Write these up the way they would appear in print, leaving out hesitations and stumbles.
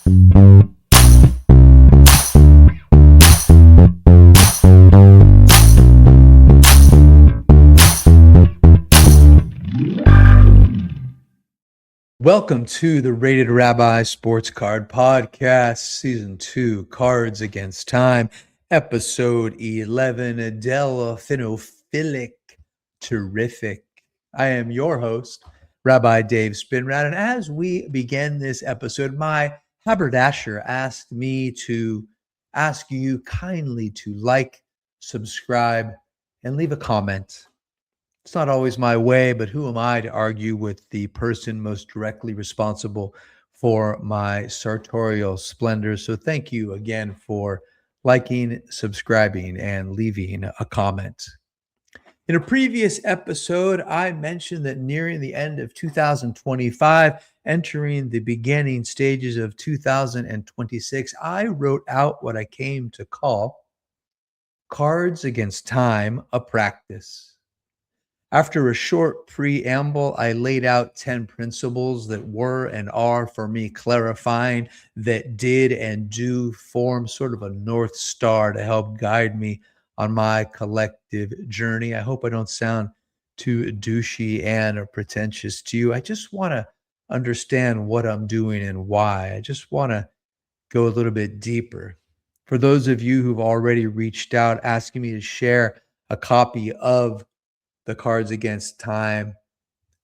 Welcome to the Rated Rabbi Sports Card Podcast, Season 2, Cards Against Time, Episode 11, Delphinophilic Terrific. I am your host, Rabbi Dave Spinrad, and as we begin this episode, my haberdasher asked me to ask you kindly to like, subscribe, and leave a comment. It's not always my way, but who am I to argue with the person most directly responsible for my sartorial splendor? So thank you again for liking, subscribing, and leaving a comment. In a previous episode, I mentioned that nearing the end of 2025, entering the beginning stages of 2026, I wrote out what I came to call Cards Against Time, a Practice. After a short preamble, I laid out 10 principles that were and are for me clarifying, that did and do form sort of a North Star to help guide me on my collective journey. I hope I don't sound too douchey and or pretentious to you. I just want to understand what I'm doing and why. I just want to go a little bit deeper. For those of you who've already reached out asking me to share a copy of the Cards Against Time,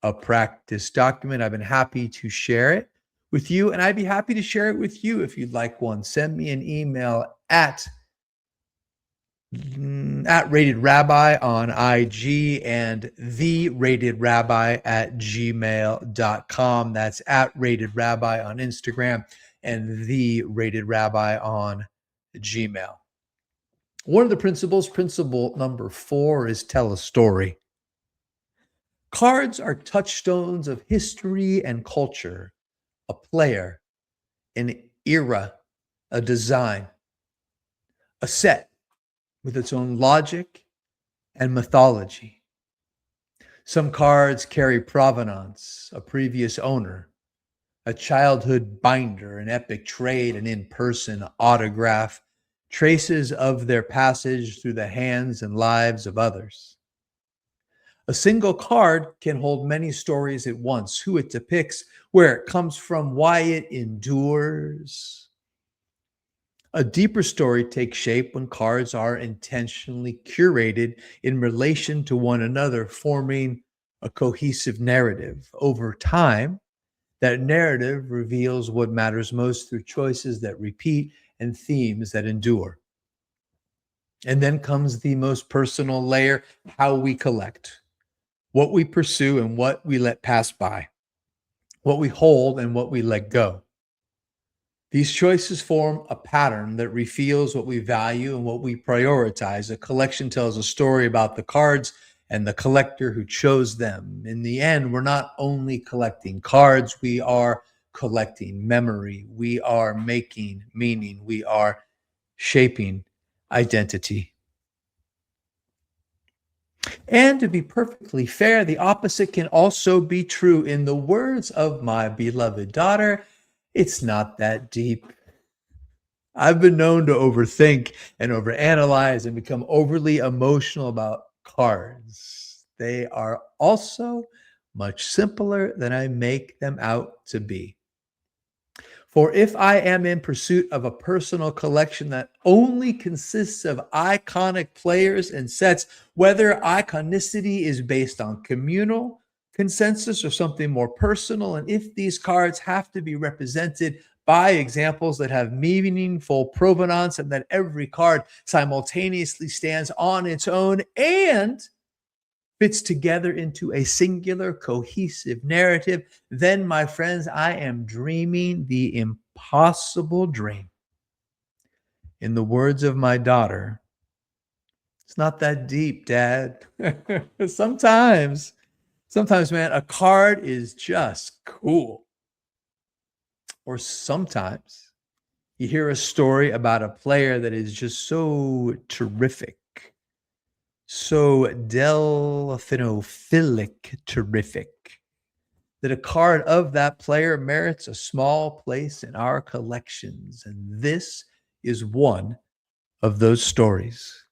a Practice document, I've been happy to share it with you, and I'd be happy to share it with you if you'd like one. Send me an email at Rated Rabbi on IG and theratedrabbi@gmail.com. That's at Rated Rabbi on Instagram and the Rated Rabbi on Gmail. One of the principles, principle number 4, is tell a story. Cards are touchstones of history and culture, a player, an era, a design, a set with its own logic and mythology. Some cards carry provenance, a previous owner, a childhood binder, an epic trade, an in-person autograph, traces of their passage through the hands and lives of others. A single card can hold many stories at once: who it depicts, where it comes from, why it endures. A deeper story takes shape when cards are intentionally curated in relation to one another, forming a cohesive narrative. Over time, that narrative reveals what matters most through choices that repeat and themes that endure. And then comes the most personal layer: how we collect, what we pursue and what we let pass by, what we hold and what we let go. These choices form a pattern that reveals what we value and what we prioritize. A collection tells a story about the cards and the collector who chose them. In the end, we're not only collecting cards, we are collecting memory. We are making meaning. We are shaping identity. And to be perfectly fair, the opposite can also be true. In the words of my beloved daughter, it's not that deep. I've been known to overthink and overanalyze and become overly emotional about cards. They are also much simpler than I make them out to be. For if I am in pursuit of a personal collection that only consists of iconic players and sets, whether iconicity is based on communal consensus or something more personal, and if these cards have to be represented by examples that have meaningful provenance and that every card simultaneously stands on its own and fits together into a singular, cohesive narrative, then, my friends, I am dreaming the impossible dream. In the words of my daughter, it's not that deep, Dad. Sometimes, man, a card is just cool. Or sometimes you hear a story about a player that is just so terrific, so delphinophilic terrific, that a card of that player merits a small place in our collections. And this is one of those stories.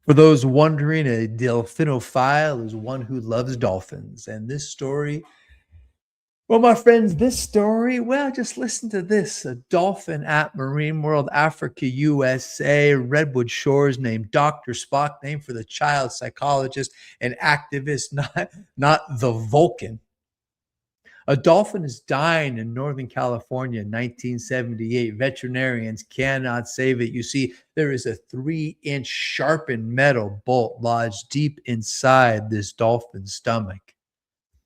For those wondering, a delphinophile is one who loves dolphins. And this story, well, my friends, this story, well, just listen to this. A dolphin at Marine World, Africa, USA, Redwood Shores, named Dr. Spock, named for the child psychologist and activist, not the Vulcan. A dolphin is dying in Northern California in 1978. Veterinarians cannot save it. You see, there is a 3-inch sharpened metal bolt lodged deep inside this dolphin's stomach.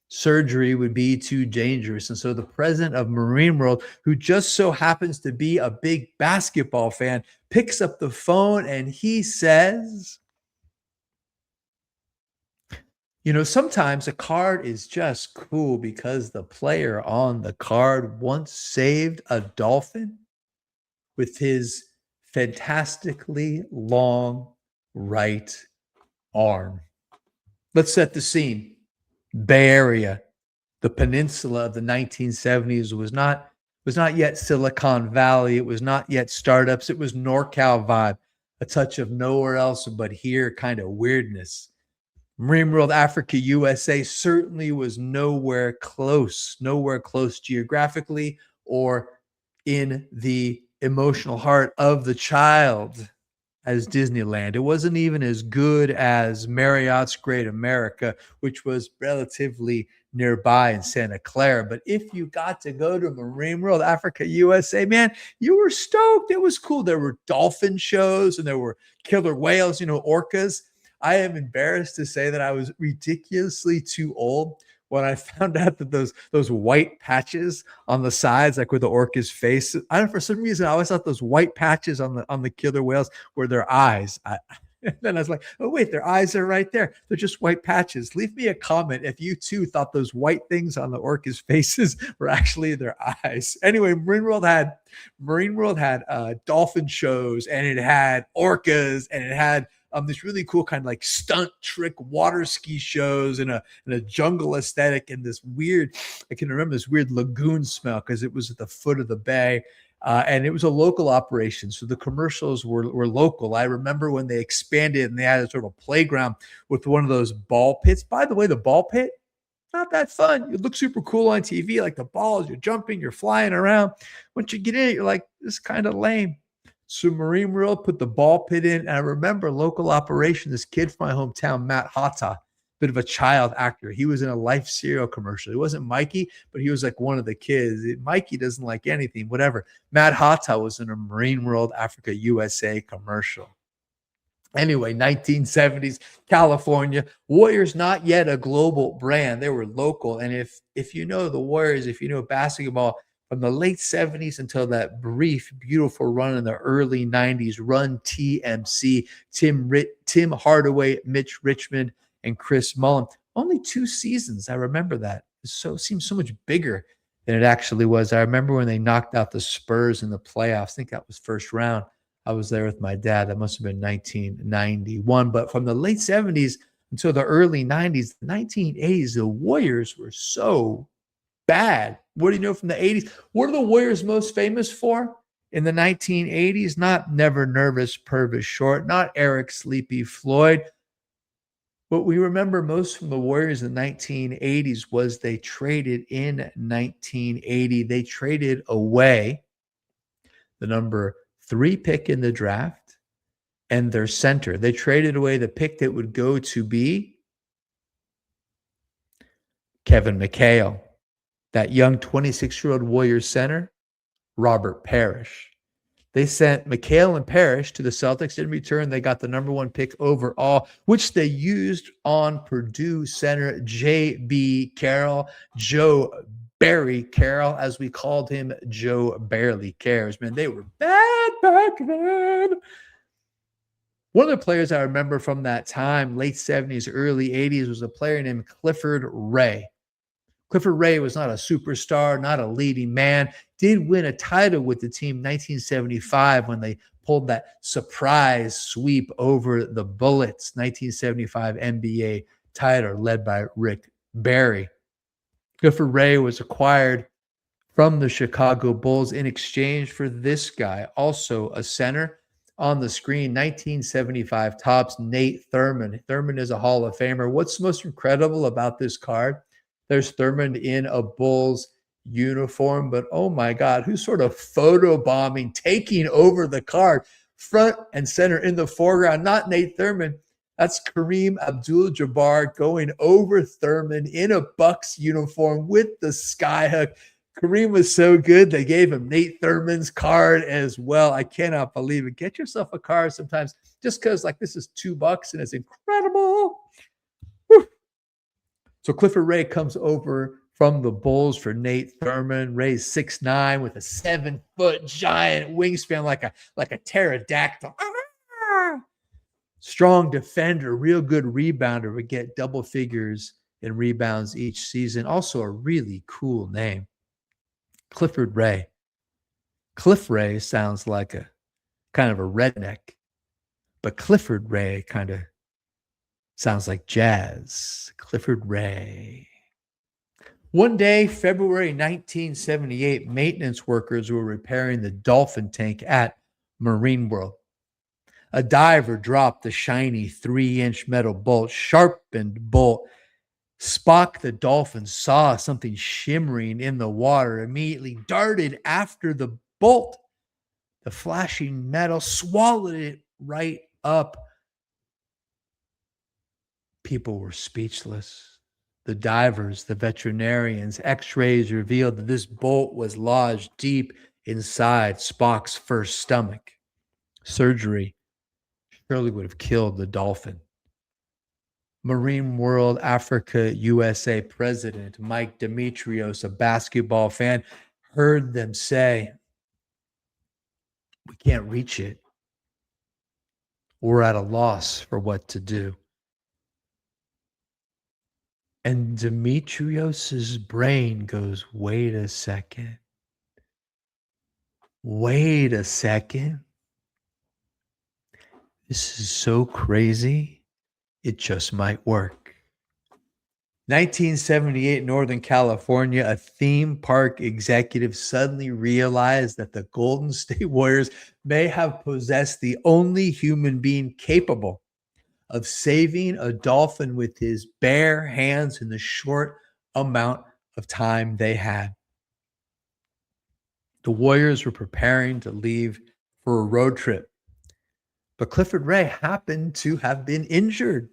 Surgery would be too dangerous. And so the president of Marine World, who just so happens to be a big basketball fan, picks up the phone and he says, sometimes a card is just cool because the player on the card once saved a dolphin with his fantastically long right arm. Let's set the scene. Bay Area, the peninsula of the 1970s was not yet Silicon Valley. It was not yet startups. It was NorCal vibe, a touch of nowhere else but here kind of weirdness. Marine World Africa USA certainly was nowhere close geographically or in the emotional heart of the child as Disneyland. It wasn't even as good as Marriott's Great America, which was relatively nearby in Santa Clara. But if you got to go to Marine World Africa USA, man, you were stoked. It was cool. There were dolphin shows and there were killer whales, orcas. I am embarrassed to say that I was ridiculously too old when I found out that those white patches on the sides, like with the orca's face, for some reason I always thought those white patches on the killer whales were their eyes. Then I was like, oh wait, their eyes are right there. They're just white patches. Leave me a comment if you too thought those white things on the orca's faces were actually their eyes. Anyway, Marine World had dolphin shows, and it had orcas, and it had this really cool kind of like stunt trick water ski shows and a jungle aesthetic and this weird, I can remember this weird lagoon smell because it was at the foot of the bay. And it was a local operation. So the commercials were local. I remember when they expanded and they had a sort of playground with one of those ball pits. By the way, the ball pit, not that fun. It looks super cool on TV, like the balls, you're jumping, you're flying around. Once you get in it, you're like, this is kind of lame. So Marine World put the ball pit in. And I remember local operation, this kid from my hometown, Matt Hatta, bit of a child actor. He was in a Life cereal commercial. It wasn't Mikey, but he was like one of the kids. Mikey doesn't like anything, whatever. Matt Hatta was in a Marine World Africa USA commercial. Anyway, 1970s, California. Warriors, not yet a global brand. They were local. And if you know the Warriors, if you know basketball, from the late 70s until that brief, beautiful run in the early 90s, Run TMC, Tim Hardaway, Mitch Richmond, and Chris Mullin. Only 2 seasons. I remember that. It seems so much bigger than it actually was. I remember when they knocked out the Spurs in the playoffs. I think that was first round. I was there with my dad. That must have been 1991. But from the late 70s until the early 90s, the 1980s, the Warriors were so bad. What do you know from the 80s? What are the Warriors most famous for in the 1980s? Not Never Nervous, Purvis Short, not Eric Sleepy Floyd. What we remember most from the Warriors in the 1980s was they traded in 1980. They traded away the number 3 pick in the draft and their center. They traded away the pick that would go to be Kevin McHale. That young 26-year-old Warriors center, Robert Parrish. They sent McHale and Parrish to the Celtics. In return, they got the number 1 pick overall, which they used on Purdue center J.B. Carroll, Joe Barry Carroll, as we called him. Joe barely cares. Man, they were bad back then. One of the players I remember from that time, late 70s, early 80s, was a player named Clifford Ray. Clifford Ray was not a superstar, not a leading man, did win a title with the team in 1975 when they pulled that surprise sweep over the Bullets, 1975 NBA title led by Rick Barry. Clifford Ray was acquired from the Chicago Bulls in exchange for this guy, also a center on the screen, 1975 tops, Nate Thurmond. Thurmond is a Hall of Famer. What's most incredible about this card? There's Thurmond in a Bulls uniform, but oh my God, who's sort of photobombing, taking over the card, front and center in the foreground? Not Nate Thurmond. That's Kareem Abdul-Jabbar going over Thurmond in a Bucks uniform with the skyhook. Kareem was so good, they gave him Nate Thurmond's card as well. I cannot believe it. Get yourself a card sometimes just because, like, this is $2 and it's incredible. Whew. So Clifford Ray comes over from the Bulls for Nate Thurmond. Ray's 6'9" with a 7-foot giant wingspan like a pterodactyl. Strong defender, real good rebounder, would get double figures in rebounds each season. Also a really cool name. Clifford Ray. Cliff Ray sounds like a kind of a redneck, but Clifford Ray kind of sounds like jazz. Clifford Ray. One day, February 1978, maintenance workers were repairing the dolphin tank at Marine World. A diver dropped the shiny 3-inch metal bolt, sharpened bolt. Spock the dolphin saw something shimmering in the water, immediately darted after the bolt. The flashing metal swallowed it right up. People were speechless. The divers, the veterinarians, x-rays revealed that this bolt was lodged deep inside Spock's first stomach. Surgery surely would have killed the dolphin. Marine World Africa USA president Mike Demetrios, a basketball fan, heard them say, "We can't reach it. We're at a loss for what to do." And Demetrios's brain goes, wait a second. Wait a second. This is so crazy. It just might work. 1978, Northern California, a theme park executive suddenly realized that the Golden State Warriors may have possessed the only human being capable of saving a dolphin with his bare hands in the short amount of time they had. The Warriors were preparing to leave for a road trip, but Clifford Ray happened to have been injured.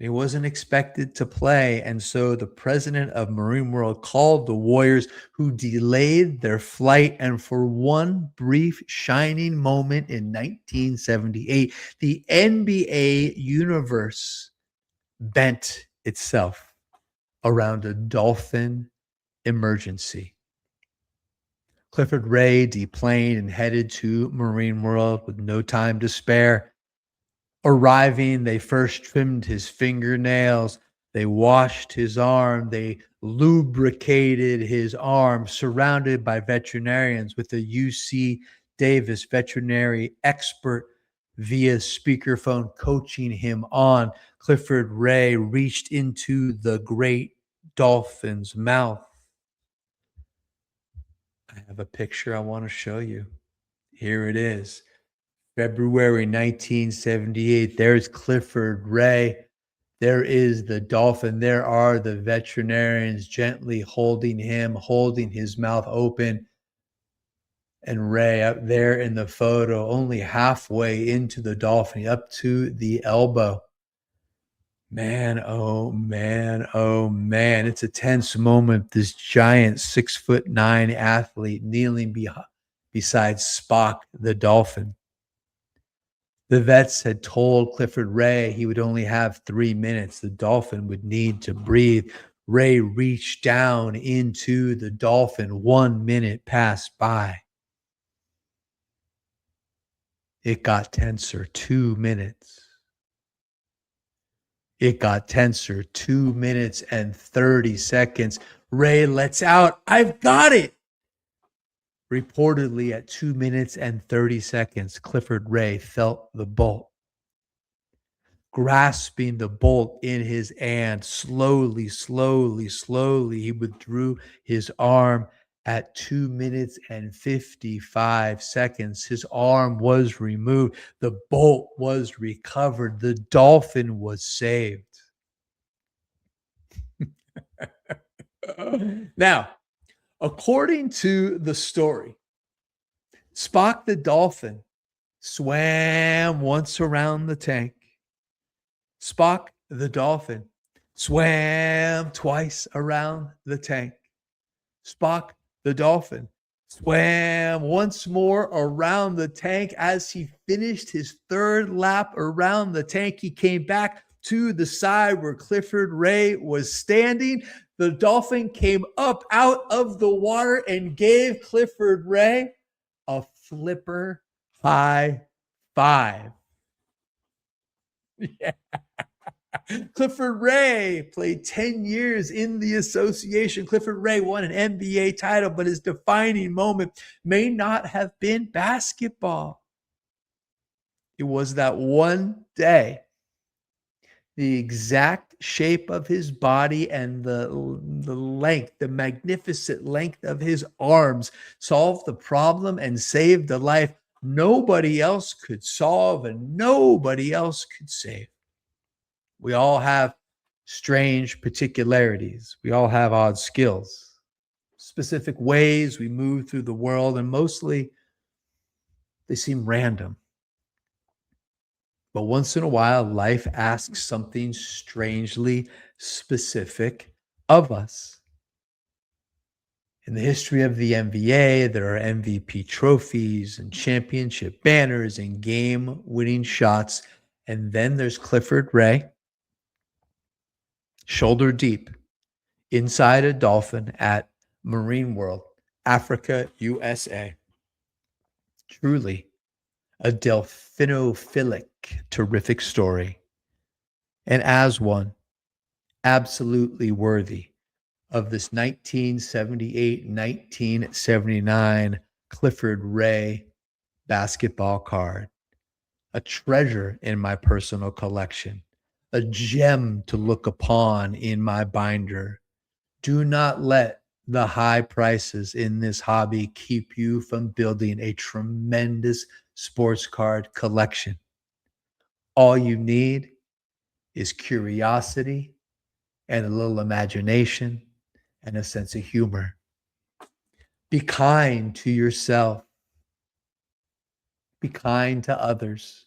He wasn't expected to play, and so the president of Marine World called the Warriors, who delayed their flight. And for one brief shining moment in 1978, the NBA universe bent itself around a dolphin emergency. Clifford Ray deplaned and headed to Marine World with no time to spare. Arriving, they first trimmed his fingernails. They washed his arm. They lubricated his arm, surrounded by veterinarians with a UC Davis veterinary expert via speakerphone coaching him on. Clifford Ray reached into the great dolphin's mouth. I have a picture I want to show you. Here it is. February 1978. There's Clifford Ray. There is the dolphin. There are the veterinarians gently holding him, holding his mouth open. And Ray up there in the photo, only halfway into the dolphin, up to the elbow. Man, oh man, oh man. It's a tense moment. This giant 6'9" athlete kneeling beside Spock the dolphin. The vets had told Clifford Ray he would only have 3 minutes. The dolphin would need to breathe. Ray reached down into the dolphin. 1 minute passed by. It got tenser. 2 minutes. It got tenser. 2 minutes and 30 seconds. Ray lets out. "I've got it." Reportedly, at 2 minutes and 30 seconds, Clifford Ray felt the bolt. grasping the bolt in his hand. Slowly, slowly, slowly, he withdrew his arm at 2 minutes and 55 seconds. His arm was removed. The bolt was recovered. The dolphin was saved. Now, according to the story, Spock the dolphin swam once around the tank. Spock the dolphin swam twice around the tank. Spock the dolphin swam once more around the tank. As he finished his third lap around the tank, he came back to the side where Clifford Ray was standing. The dolphin came up out of the water and gave Clifford Ray a flipper high five. Yeah. Clifford Ray played 10 years in the association. Clifford Ray won an NBA title, but his defining moment may not have been basketball. It was that one day, the exact shape of his body and the length, the magnificent length of his arms solved the problem and saved a life nobody else could solve and nobody else could save. We all have strange particularities. We all have odd skills, specific ways we move through the world, and mostly they seem random. But once in a while, life asks something strangely specific of us. In the history of the NBA, there are MVP trophies and championship banners and game-winning shots. And then there's Clifford Ray, shoulder deep, inside a dolphin at Marine World, Africa, USA. Truly a delphinophilic terrific story. And as one, absolutely worthy of this 1978-1979 Clifford Ray basketball card. A treasure in my personal collection. A gem to look upon in my binder. Do not let the high prices in this hobby keep you from building a tremendous sports card collection. All you need is curiosity and a little imagination and a sense of humor. Be kind to yourself. Be kind to others.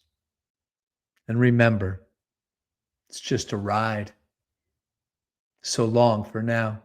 And remember, it's just a ride. So long for now.